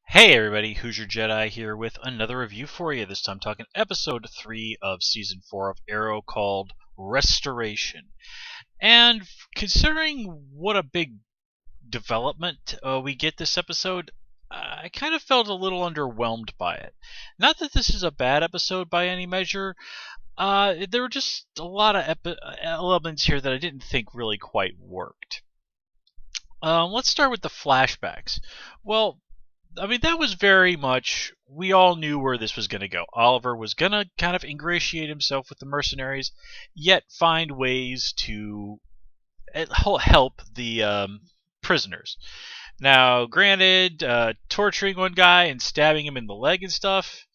Hey everybody, Hoosier Jedi here with another review for you. This time talking episode 3 of season 4 of Arrow called Restoration. And considering what a big development we get this episode, I kind of felt a little underwhelmed by it. Not that this is a bad episode by any measure. There were just a lot of elements here that I didn't think really quite worked. Let's start with the flashbacks. Well, that was very much. We all knew where this was going to go. Oliver was going to kind of ingratiate himself with the mercenaries, yet find ways to help the prisoners. Now, granted, torturing one guy and stabbing him in the leg and stuff,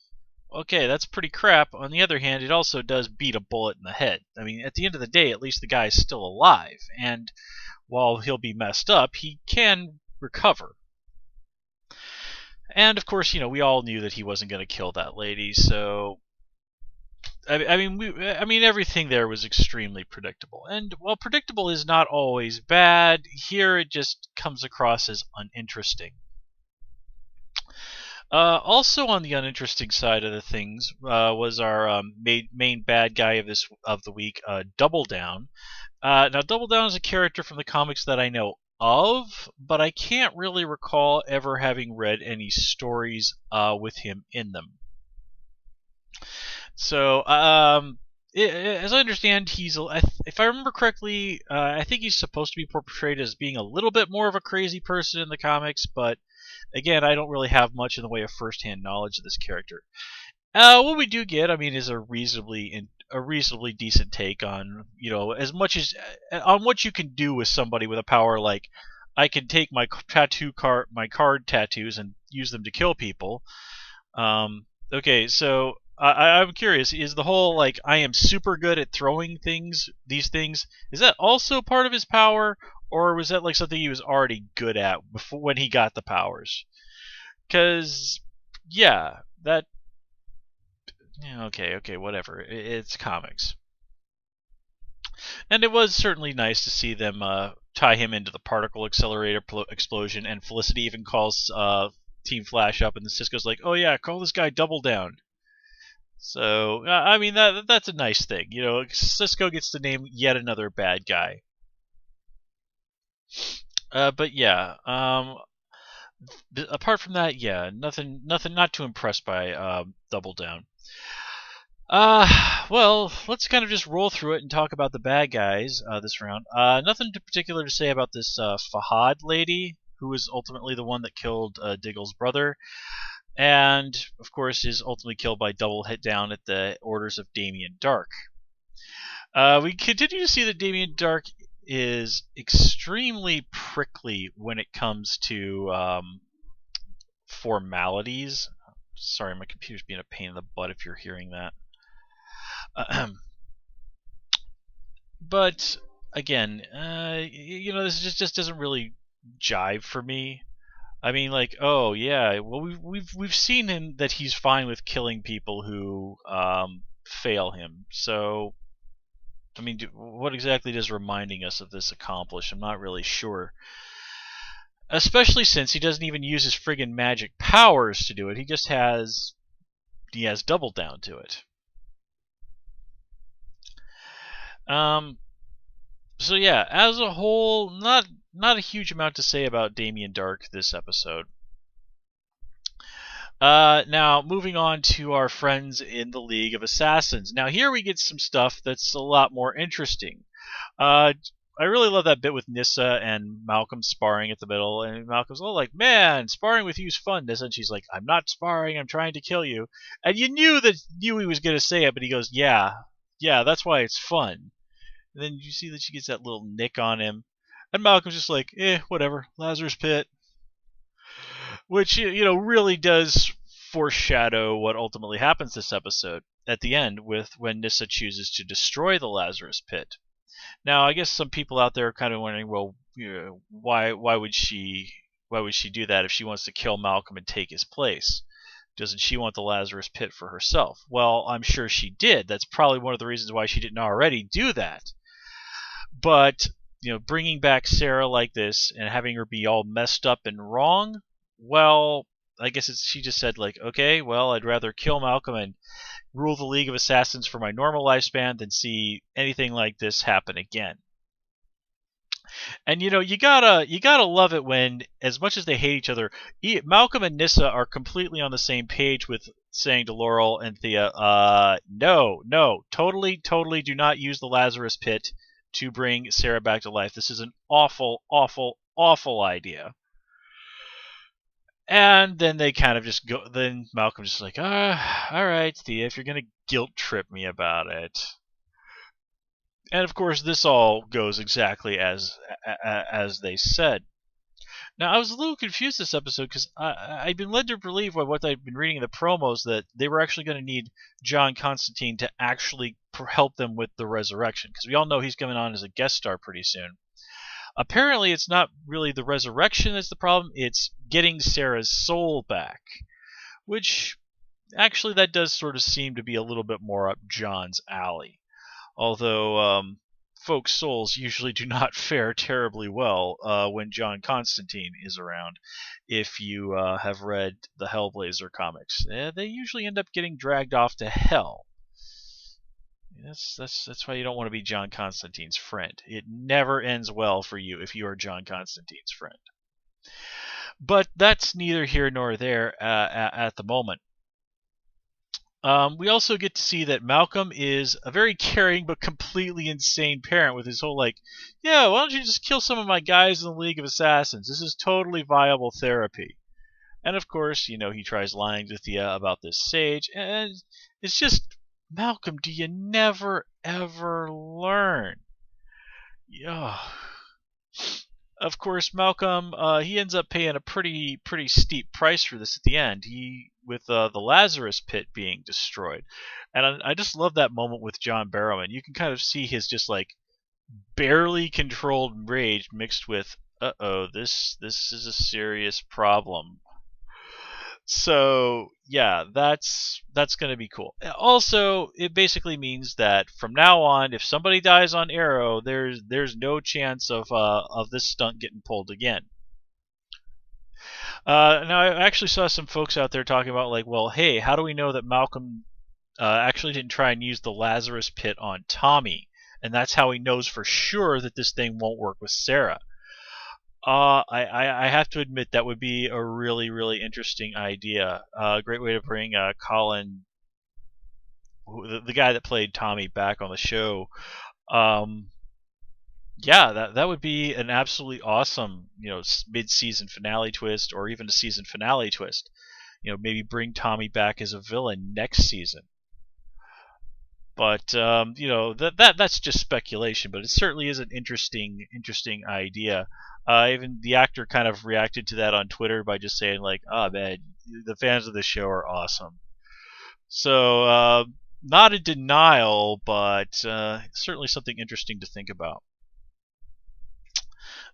okay, that's pretty crap. On the other hand, it also does beat a bullet in the head. I mean, at the end of the day, at least the guy's still alive, and while he'll be messed up, he can recover. And of course, we all knew that he wasn't going to kill that lady. So, everything there was extremely predictable. And while predictable is not always bad, here it just comes across as uninteresting. Also, on the uninteresting side of the things was our main bad guy of the week, Double Down. Now, Double Down is a character from the comics that I know of, but I can't really recall ever having read any stories with him in them. So, as I understand, if I remember correctly, I think he's supposed to be portrayed as being a little bit more of a crazy person in the comics, but again, I don't really have much in the way of first-hand knowledge of this character. What we do get, is a reasonably decent take on, as much as on what you can do with somebody with a power like I can take my card tattoos and use them to kill people. Okay, so I'm curious: is the whole like I am super good at throwing these things, is that also part of his power, or was that like something he was already good at before when he got the powers? Because yeah, that okay, whatever. It's comics. And it was certainly nice to see them tie him into the particle accelerator explosion, and Felicity even calls Team Flash up, and Cisco's like, "Oh yeah, call this guy Double Down." So that's a nice thing. Cisco gets to name yet another bad guy. But yeah, apart from that, yeah, nothing, not too impressed by Double Down. Well, let's kind of just roll through it and talk about the bad guys this round. Nothing particular to say about this Fahad lady, who was ultimately the one that killed Diggle's brother, and of course is ultimately killed by Double Hit Down at the orders of Damien Dark. We continue to see that Damien Dark is extremely prickly when it comes to formalities. Sorry, my computer's being a pain in the butt if you're hearing that. But again, this just doesn't really jive for me. Oh yeah, well we've seen him that he's fine with killing people who fail him. So, what exactly does reminding us of this accomplish? I'm not really sure. Especially since he doesn't even use his friggin' magic powers to do it. He has Double Down to it. So yeah, as a whole, not a huge amount to say about Damien Dark this episode. Now, moving on to our friends in the League of Assassins. Now, here we get some stuff that's a lot more interesting. I really love that bit with Nyssa and Malcolm sparring at the middle, and Malcolm's all like, "Man, sparring with you's fun, Nyssa," and she's like, "I'm not sparring, I'm trying to kill you." And you knew he was going to say it, but he goes, "Yeah, that's why it's fun." And then you see that she gets that little nick on him. And Malcolm's just like, whatever, Lazarus Pit. Which, really does foreshadow what ultimately happens this episode at the end with when Nyssa chooses to destroy the Lazarus Pit. Now, I guess some people out there are kind of wondering, well, why would she do that if she wants to kill Malcolm and take his place? Doesn't she want the Lazarus Pit for herself? Well, I'm sure she did. That's probably one of the reasons why she didn't already do that. But, bringing back Sarah like this and having her be all messed up and wrong, well, I guess she just said like, okay, well, I'd rather kill Malcolm and rule the League of Assassins for my normal lifespan than see anything like this happen again. And you gotta love it when, as much as they hate each other, Malcolm and Nyssa are completely on the same page with saying to Laurel and Thea, no, totally do not use the Lazarus Pit to bring Sarah back to life. This is an awful, awful, awful idea. And then they kind of just go. Then Malcolm's just like, all right, Thea, if you're gonna guilt trip me about it. And of course, this all goes exactly as they said. Now, I was a little confused this episode because I'd been led to believe by what I'd been reading in the promos that they were actually going to need John Constantine to actually help them with the resurrection, because we all know he's coming on as a guest star pretty soon. Apparently, it's not really the resurrection that's the problem, it's getting Sarah's soul back, which actually that does sort of seem to be a little bit more up John's alley. Although folks' souls usually do not fare terribly well when John Constantine is around. If you have read the Hellblazer comics, they usually end up getting dragged off to hell. That's why you don't want to be John Constantine's friend. It never ends well for you if you are John Constantine's friend. But that's neither here nor there at the moment. We also get to see that Malcolm is a very caring but completely insane parent with his whole like, yeah, why don't you just kill some of my guys in the League of Assassins? This is totally viable therapy. And of course, he tries lying to Thea about this sage, and it's just, Malcolm, do you never ever learn? Yeah. Of course, Malcolm, he ends up paying a pretty steep price for this at the end. With the Lazarus Pit being destroyed, and I just love that moment with John Barrowman. You can kind of see his just like barely controlled rage mixed with, this is a serious problem. So yeah, that's going to be cool. Also, it basically means that from now on, if somebody dies on Arrow, there's no chance of this stunt getting pulled again. Now, I actually saw some folks out there talking about like, well, hey, how do we know that Malcolm actually didn't try and use the Lazarus Pit on Tommy, and that's how he knows for sure that this thing won't work with Sarah? I have to admit that would be a really interesting idea. A great way to bring Colin, the guy that played Tommy, back on the show. Yeah, that would be an absolutely awesome, mid-season finale twist, or even a season finale twist. Maybe bring Tommy back as a villain next season. But that's just speculation. But it certainly is an interesting idea. Even the actor kind of reacted to that on Twitter by just saying like, "Oh man, the fans of the show are awesome." So not in denial, but certainly something interesting to think about.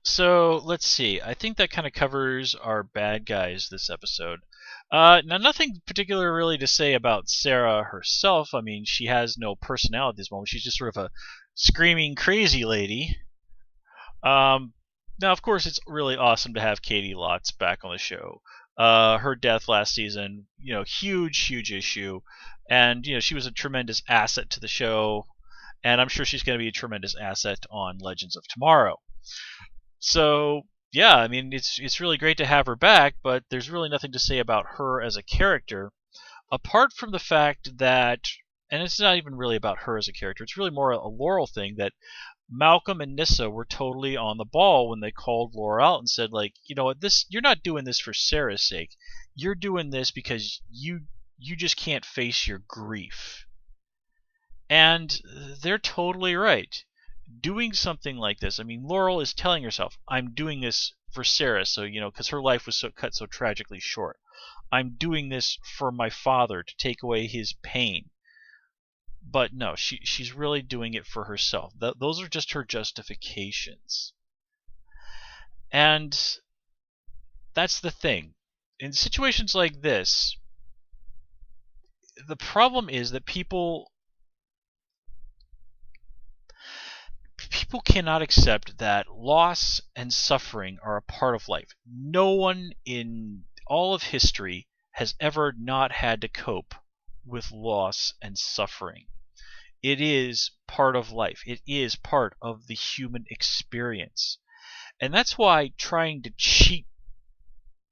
So let's see. I think that kind of covers our bad guys this episode. Now, nothing particular really to say about Sarah herself. I mean, she has no personality at this moment. She's just sort of a screaming crazy lady. Now, of course, it's really awesome to have Katie Lotz back on the show. Her death last season, huge issue, and she was a tremendous asset to the show, and I'm sure she's going to be a tremendous asset on Legends of Tomorrow. So yeah, I mean, it's really great to have her back, but there's really nothing to say about her as a character, apart from the fact that, and it's not even really about her as a character, it's really more a Laurel thing, that Malcolm and Nyssa were totally on the ball when they called Laurel out and said, like, you know what, you're not doing this for Sarah's sake. You're doing this because you just can't face your grief. And they're totally right. Doing something like this, I mean, Laurel is telling herself, I'm doing this for Sarah, so, because her life was cut so tragically short. I'm doing this for my father to take away his pain. But no, she's really doing it for herself. Those are just her justifications. And that's the thing. In situations like this, the problem is that people cannot accept that loss and suffering are a part of life. No one in all of history has ever not had to cope with loss and suffering. It is part of life. It is part of the human experience. And that's why trying to cheat,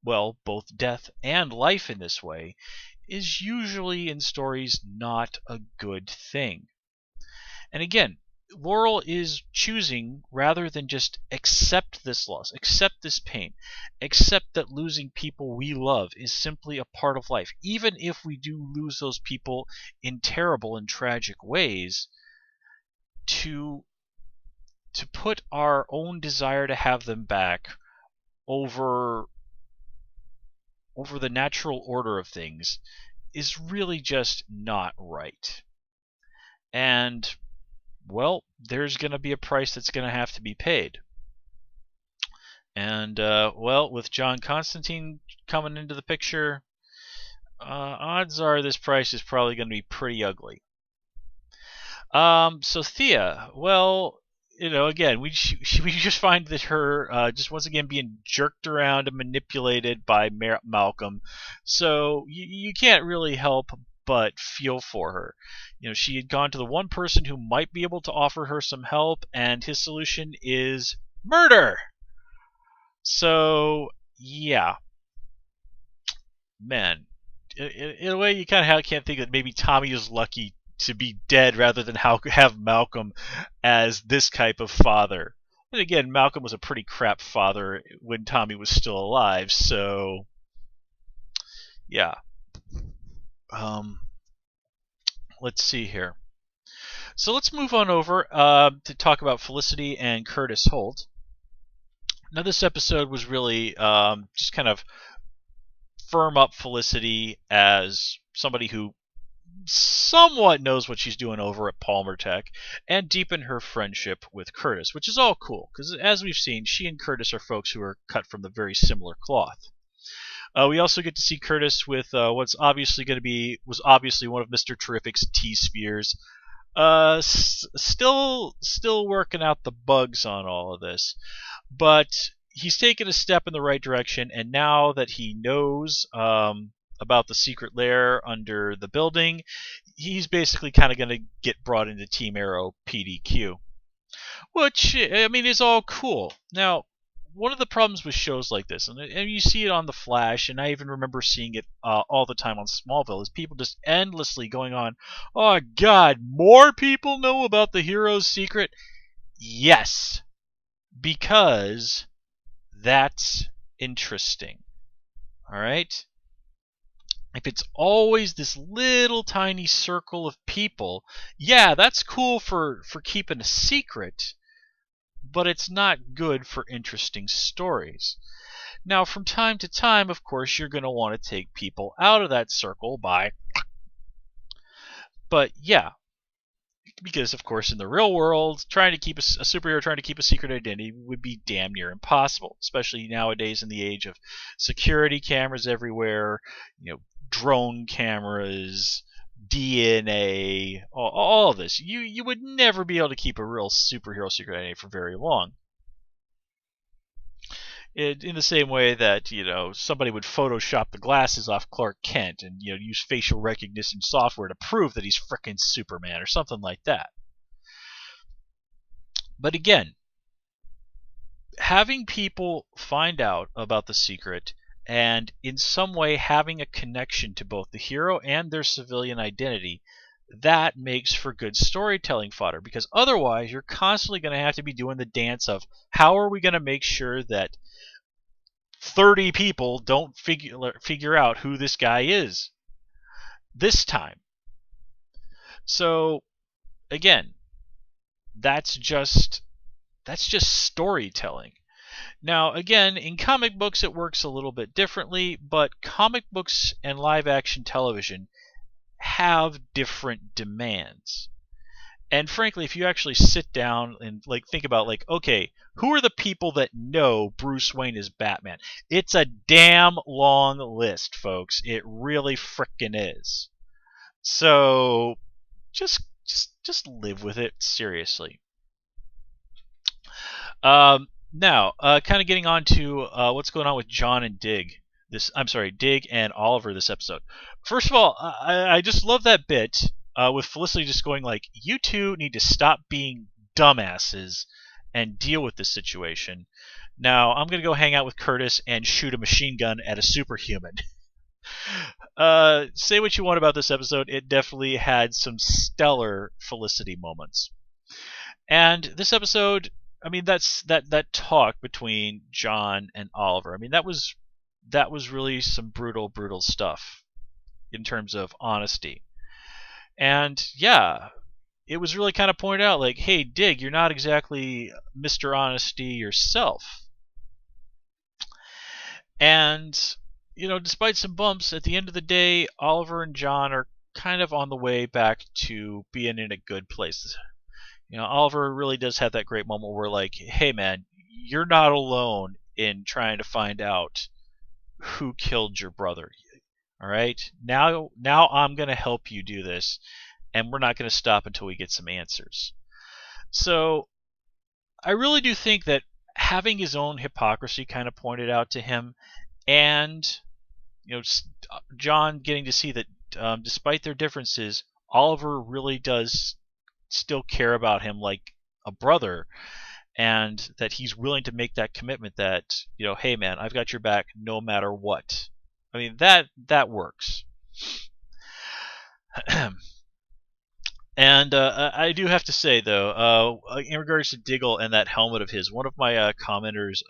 well, both death and life in this way is usually in stories not a good thing. And again, Laurel is choosing, rather than just accept this loss, accept this pain, accept that losing people we love is simply a part of life, even if we do lose those people in terrible and tragic ways, to put our own desire to have them back over the natural order of things is really just not right. And, well, there's going to be a price that's going to have to be paid. And, well, with John Constantine coming into the picture, odds are this price is probably going to be pretty ugly. So Thea, well, again, we just find that her just once again being jerked around and manipulated by Malcolm. So you can't really help but feel for her. She had gone to the one person who might be able to offer her some help, and his solution is murder. So yeah, man, in a way you kind of can't think that maybe Tommy is lucky to be dead rather than have Malcolm as this type of father. And again, Malcolm was a pretty crap father when Tommy was still alive, so yeah. Let's see here. So let's move on over to talk about Felicity and Curtis Holt. Now this episode was really just kind of firm up Felicity as somebody who somewhat knows what she's doing over at Palmer Tech, and deepen her friendship with Curtis, which is all cool, because as we've seen, she and Curtis are folks who are cut from the very similar cloth. We also get to see Curtis with what's obviously going to be was obviously one of Mr. Terrific's T-spheres. Still working out the bugs on all of this, but he's taken a step in the right direction, and now that he knows about the secret lair under the building, he's basically kind of going to get brought into Team Arrow PDQ, which I mean is all cool. Now, one of the problems with shows like this, and you see it on The Flash, and I even remember seeing it all the time on Smallville, is people just endlessly going on, oh god, more people know about the hero's secret? Yes, because that's interesting. Alright? If it's always this little tiny circle of people, yeah, that's cool for keeping a secret, but it's not good for interesting stories. Now, from time to time, of course, you're going to want to take people out of that circle but yeah, because of course in the real world, trying to keep a superhero trying to keep a secret identity would be damn near impossible, especially nowadays in the age of security cameras everywhere, drone cameras, DNA, all of this. You would never be able to keep a real superhero secret identity for very long. In the same way that somebody would Photoshop the glasses off Clark Kent and use facial recognition software to prove that he's frickin' Superman or something like that. But again, having people find out about the secret and in some way having a connection to both the hero and their civilian identity, that makes for good storytelling fodder, because otherwise you're constantly going to have to be doing the dance of how are we going to make sure that 30 people don't figure out who this guy is this time. So again, that's just storytelling. Now, again, in comic books it works a little bit differently, but comic books and live action television have different demands. And frankly, if you actually sit down and think about okay, who are the people that know Bruce Wayne is Batman? It's a damn long list, folks. It really frickin' is. So just live with it, seriously. Now, kind of getting on to what's going on with John and Dig. Dig and Oliver this episode. First of all, I just love that bit with Felicity just going like, "You two need to stop being dumbasses and deal with this situation. Now I'm gonna go hang out with Curtis and shoot a machine gun at a superhuman." Say what you want about this episode, it definitely had some stellar Felicity moments. And this episode, I mean, that talk between John and Oliver. I mean, that was really some brutal stuff in terms of honesty. And yeah, it was really kind of pointed out like, hey, Dig, you're not exactly Mr. Honesty yourself. And, despite some bumps, at the end of the day, Oliver and John are kind of on the way back to being in a good place. Oliver really does have that great moment where, like, hey, man, you're not alone in trying to find out who killed your brother. All right? Now I'm going to help you do this, and we're not going to stop until we get some answers. So I really do think that having his own hypocrisy kind of pointed out to him, and John getting to see that despite their differences, Oliver really does still care about him like a brother, and that he's willing to make that commitment that, hey man, I've got your back no matter what. I mean, that works. And I do have to say, though, in regards to Diggle and that helmet of his, one of my commenters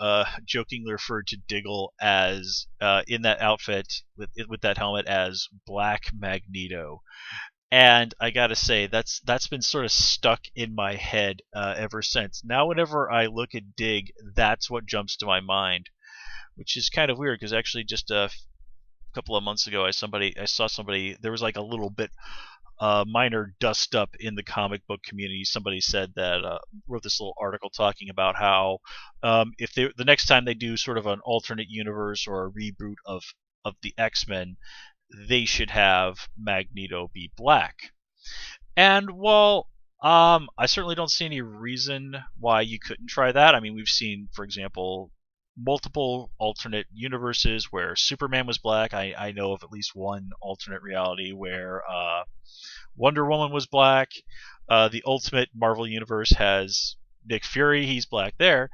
jokingly referred to Diggle as, in that outfit, with that helmet, as Black Magneto. And I gotta say, that's been sort of stuck in my head ever since. Now whenever I look at Dig, that's what jumps to my mind, which is kind of weird, because actually just a couple of months ago I saw somebody, there was like a little bit minor dust up in the comic book community. Somebody said that wrote this little article talking about how if the next time they do sort of an alternate universe or a reboot of the X-Men, they should have Magneto be black. And while I certainly don't see any reason why you couldn't try that. I mean, we've seen, for example, multiple alternate universes where Superman was black. I know of at least one alternate reality where Wonder Woman was black. The Ultimate Marvel Universe has Nick Fury. He's black there.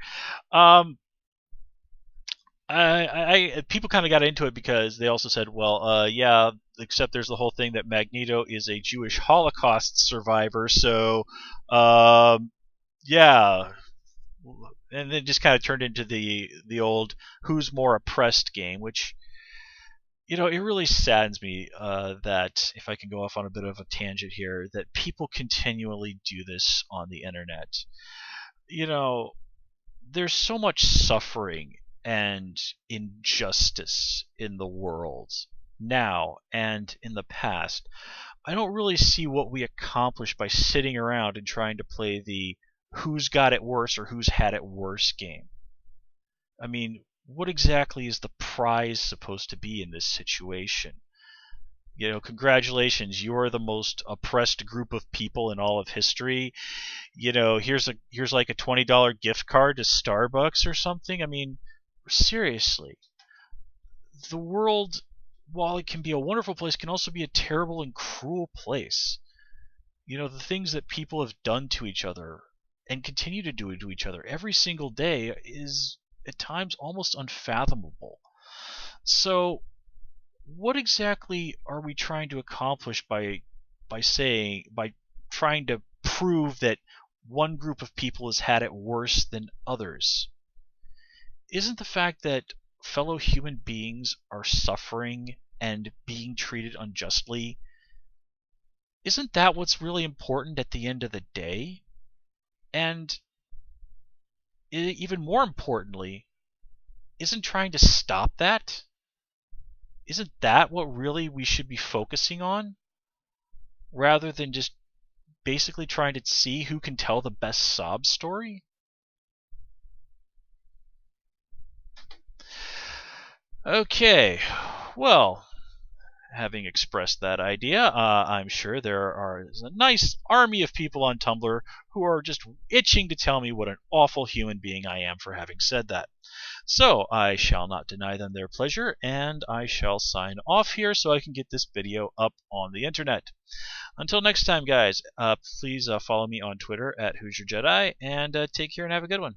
People kind of got into it because they also said, well, yeah, except there's the whole thing that Magneto is a Jewish Holocaust survivor, so, yeah. And it just kind of turned into the old who's more oppressed game, which, it really saddens me that, if I can go off on a bit of a tangent here, that people continually do this on the internet. There's so much suffering and injustice in the world now and in the past. I don't really see what we accomplish by sitting around and trying to play the who's got it worse or who's had it worse game. I mean, what exactly is the prize supposed to be in this situation? Congratulations, you're the most oppressed group of people in all of history. Here's like a $20 gift card to Starbucks or something. I mean, seriously. The world, while it can be a wonderful place, can also be a terrible and cruel place. The things that people have done to each other and continue to do to each other every single day is at times almost unfathomable. So what exactly are we trying to accomplish by trying to prove that one group of people has had it worse than others? Isn't the fact that fellow human beings are suffering and being treated unjustly, isn't that what's really important at the end of the day? And even more importantly, isn't trying to stop that? Isn't that what really we should be focusing on? Rather than just basically trying to see who can tell the best sob story? Okay, well, having expressed that idea, I'm sure there are a nice army of people on Tumblr who are just itching to tell me what an awful human being I am for having said that. So I shall not deny them their pleasure, and I shall sign off here so I can get this video up on the internet. Until next time, guys, please follow me on Twitter at Hoosier Jedi, and take care and have a good one.